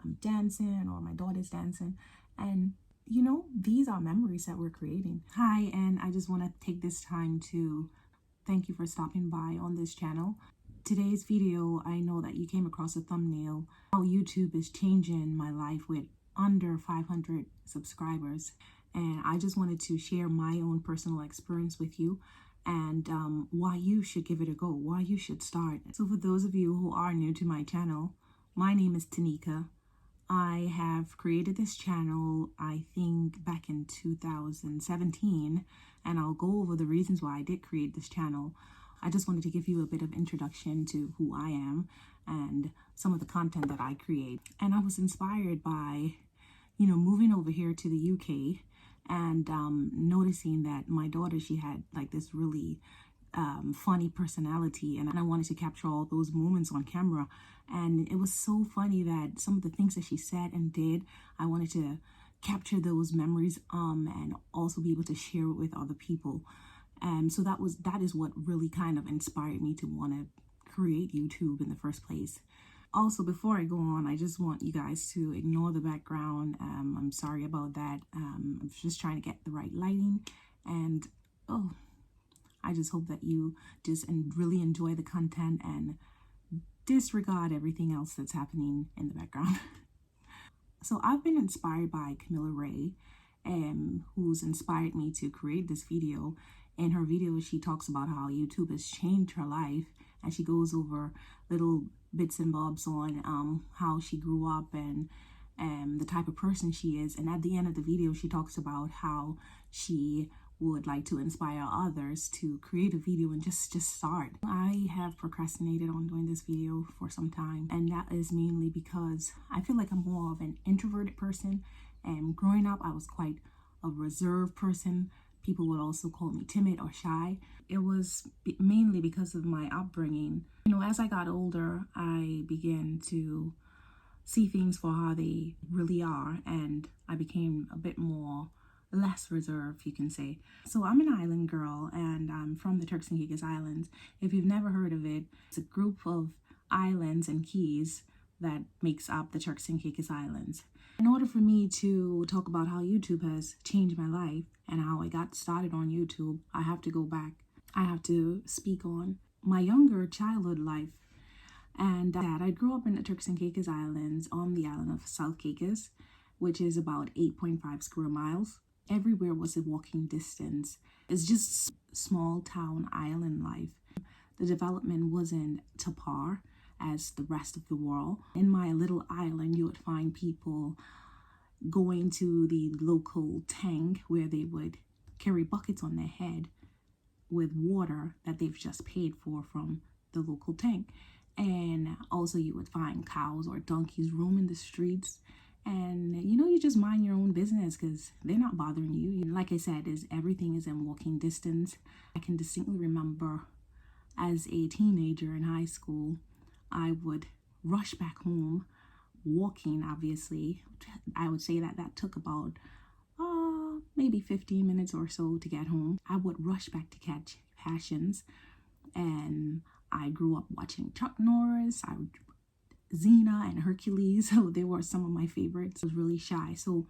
I'm dancing or my daughter's dancing. And you know, these are memories that we're creating. Hi, and I just want to take this time to thank you for stopping by on this channel. Today's video, I know that you came across a thumbnail, how YouTube is changing my life with under 500 subscribers. And I just wanted to share my own personal experience with you and why you should give it a go, why you should start. So for those of you who are new to my channel, my name is Tanika. I have created this channel, I think back in 2017, and I'll go over the reasons why I did create this channel. I just wanted to give you a bit of introduction to who I am and some of the content that I create. And I was inspired by, you know, moving over here to the UK and noticing that my daughter, she had like this really funny personality, and I wanted to capture all those moments on camera. And it was so funny that some of the things that she said and did, I wanted to capture those memories and also be able to share it with other people. So that is what really kind of inspired me to want to create YouTube in the first place. Also, before I go on, I just want you guys to ignore the background. I'm sorry about that. I'm just trying to get the right lighting, and I just hope that you just really enjoy the content and disregard everything else that's happening in the background. So I've been inspired by Kamillah Rae, who's inspired me to create this video. In her video, she talks about how YouTube has changed her life, and she goes over little bits and bobs on how she grew up and the type of person she is. And at the end of the video, she talks about how she would like to inspire others to create a video and just start. I have procrastinated on doing this video for some time, and that is mainly because I feel like I'm more of an introverted person, and growing up I was quite a reserved person. People would also call me timid or shy. It was mainly because of my upbringing. You know, as I got older, I began to see things for how they really are, and I became a bit more less reserved, you can say. So I'm an island girl, and I'm from the Turks and Caicos Islands. If you've never heard of it, it's a group of islands and keys that makes up the Turks and Caicos Islands. In order for me to talk about how YouTube has changed my life and how I got started on YouTube, I have to go back. I have to speak on my younger childhood life. And that I grew up in the Turks and Caicos Islands on the island of South Caicos, which is about 8.5 square miles. Everywhere was a walking distance. It's just small town island life. The development wasn't to par as the rest of the world. In my little island, you would find people going to the local tank where they would carry buckets on their head with water that they've just paid for from the local tank. And also you would find cows or donkeys roaming the streets. And you know, you just mind your own business because they're not bothering you. Like I said, everything is in walking distance. I can distinctly remember as a teenager in high school, I would rush back home walking. Obviously, I would say that took about maybe 15 minutes or so to get home. I would rush back to catch passions, and I grew up watching Chuck Norris, Xena and Hercules. So they were some of my favorites. I was really shy. So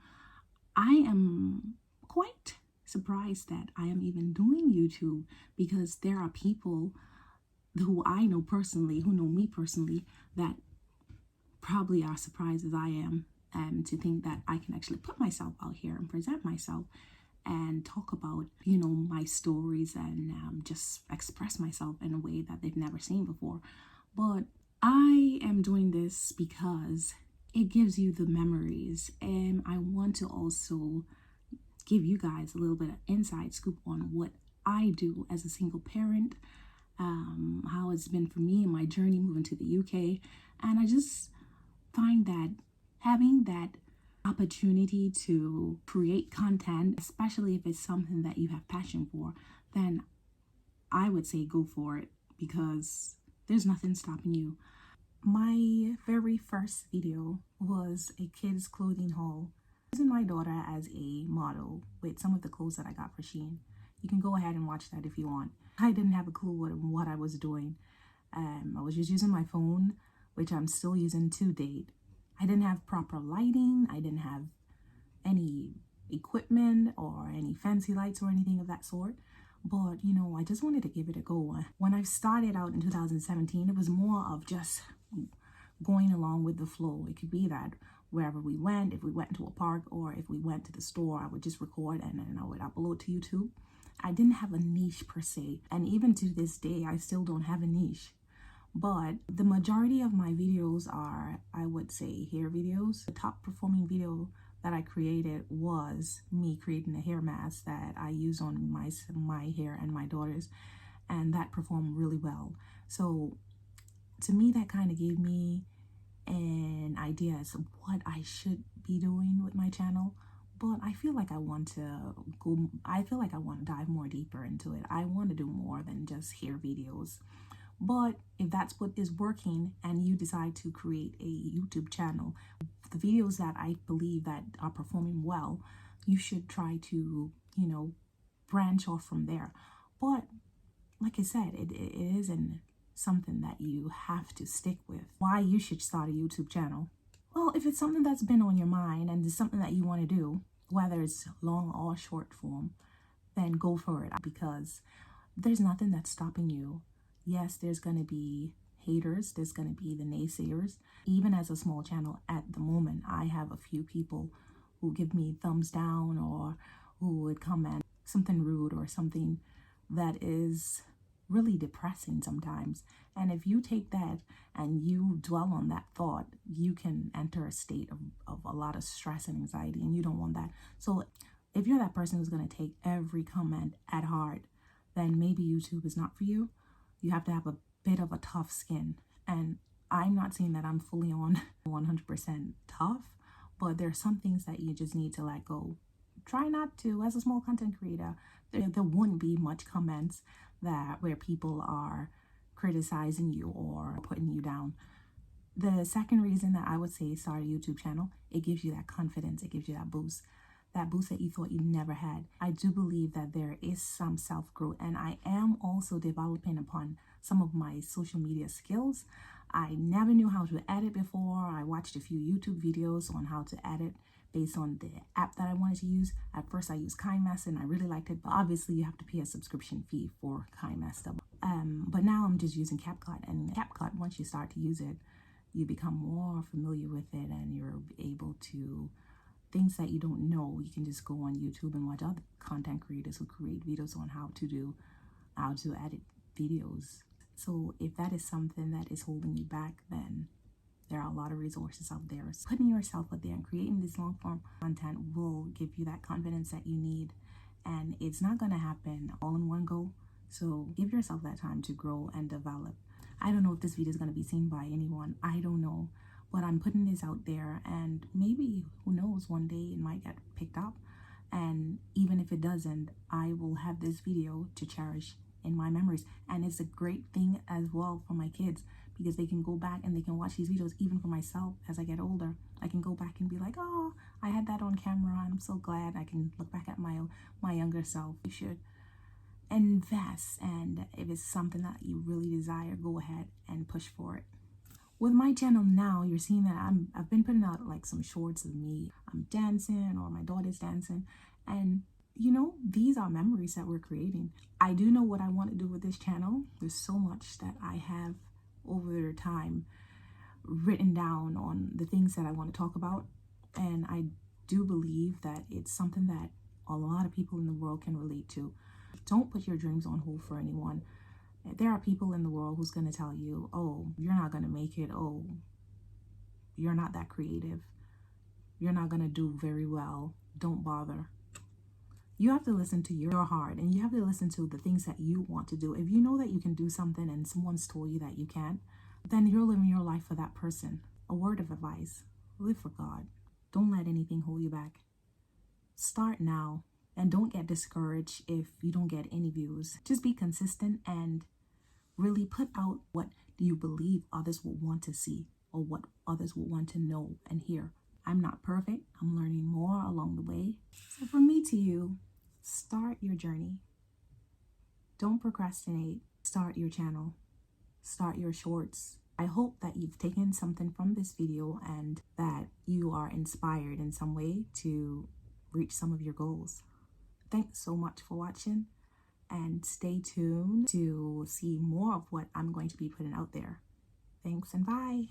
I am quite surprised that I am even doing YouTube, because there are people who I know personally, who know me personally, that probably are surprised as I am to think that I can actually put myself out here and present myself and talk about, you know, my stories and just express myself in a way that they've never seen before. But I am doing this because it gives you the memories, and I want to also give you guys a little bit of inside scoop on what I do as a single parent, how it's been for me in my journey moving to the UK. And I just find that having that opportunity to create content, especially if it's something that you have passion for, then I would say go for it, because there's nothing stopping you. My very first video was a kids clothing haul, using my daughter as a model with some of the clothes that I got for Shein. You can go ahead and watch that if you want. I didn't have a clue what I was doing. I was just using my phone, which I'm still using to date. I didn't have proper lighting. I didn't have any equipment or any fancy lights or anything of that sort. But, you know, I just wanted to give it a go. When I started out in 2017, it was more of just going along with the flow. It could be that wherever we went, if we went to a park or if we went to the store, I would just record and then I would upload to YouTube. I didn't have a niche per se. And even to this day, I still don't have a niche. But the majority of my videos are, I would say, hair videos. The top performing video that I created was me creating a hair mask that I use on my hair and my daughter's, and that performed really well. So to me, that kind of gave me an idea as to what I should be doing with my channel. But I feel like I want to dive more deeper into it. I want to do more than just hair videos. But if that's what is working and you decide to create a YouTube channel, the videos that I believe that are performing well, you should try to, you know, branch off from there. But like I said, it isn't something that you have to stick with. Why you should start a YouTube channel? Well, if it's something that's been on your mind and it's something that you want to do, whether it's long or short form, then go for it, because there's nothing that's stopping you. Yes, there's going to be haters. There's going to be the naysayers. Even as a small channel at the moment, I have a few people who give me thumbs down or who would comment something rude or something that is really depressing sometimes. And if you take that and you dwell on that thought, you can enter a state of a lot of stress and anxiety, and you don't want that. So if you're that person who's going to take every comment at heart, then maybe YouTube is not for you. You have to have a bit of a tough skin. And I'm not saying that I'm fully on 100% tough, but there are some things that you just need to let go. Try not to, as a small content creator, there wouldn't be much comments where people are criticizing you or putting you down. The second reason that I would say start a YouTube channel, it gives you that confidence, it gives you that boost that you thought you never had. I do believe that there is some self-growth, and I am also developing upon some of my social media skills. I never knew how to edit before. I watched a few YouTube videos on how to edit based on the app that I wanted to use. At first I used KineMaster and I really liked it, but obviously you have to pay a subscription fee for KineMaster. But now I'm just using CapCut, and CapCut, once you start to use it, you become more familiar with it and you're able to things that you don't know. You can just go on YouTube and watch other content creators who create videos on how to edit videos. So if that is something that is holding you back, then there are a lot of resources out there. So putting yourself out there and creating this long form content will give you that confidence that you need. And it's not going to happen all in one go. So give yourself that time to grow and develop. I don't know if this video is going to be seen by anyone. I don't know. But I'm putting this out there, and maybe, who knows, one day it might get picked up. And even if it doesn't, I will have this video to cherish in my memories. And it's a great thing as well for my kids, because they can go back and they can watch these videos. Even for myself, as I get older, I can go back and be like, oh, I had that on camera. I'm so glad. I can look back at my younger self. You should invest, and if it's something that you really desire, go ahead and push for it. With my channel now, you're seeing that I've been putting out like some shorts of me. I'm dancing or my daughter's dancing. And you know, these are memories that we're creating. I do know what I want to do with this channel. There's so much that I have over time written down on the things that I want to talk about. And I do believe that it's something that a lot of people in the world can relate to. Don't put your dreams on hold for anyone. There are people in the world who's going to tell you, oh, you're not going to make it. Oh, you're not that creative. You're not going to do very well. Don't bother. You have to listen to your heart, and you have to listen to the things that you want to do. If you know that you can do something and someone's told you that you can't, then you're living your life for that person. A word of advice: live for God. Don't let anything hold you back. Start now, and don't get discouraged if you don't get any views. Just be consistent and really put out what you believe others will want to see, or what others will want to know and hear. I'm not perfect. I'm learning more along the way. So from me to you, start your journey. Don't procrastinate. Start your channel. Start your shorts. I hope that you've taken something from this video and that you are inspired in some way to reach some of your goals. Thanks so much for watching, and stay tuned to see more of what I'm going to be putting out there. Thanks and bye.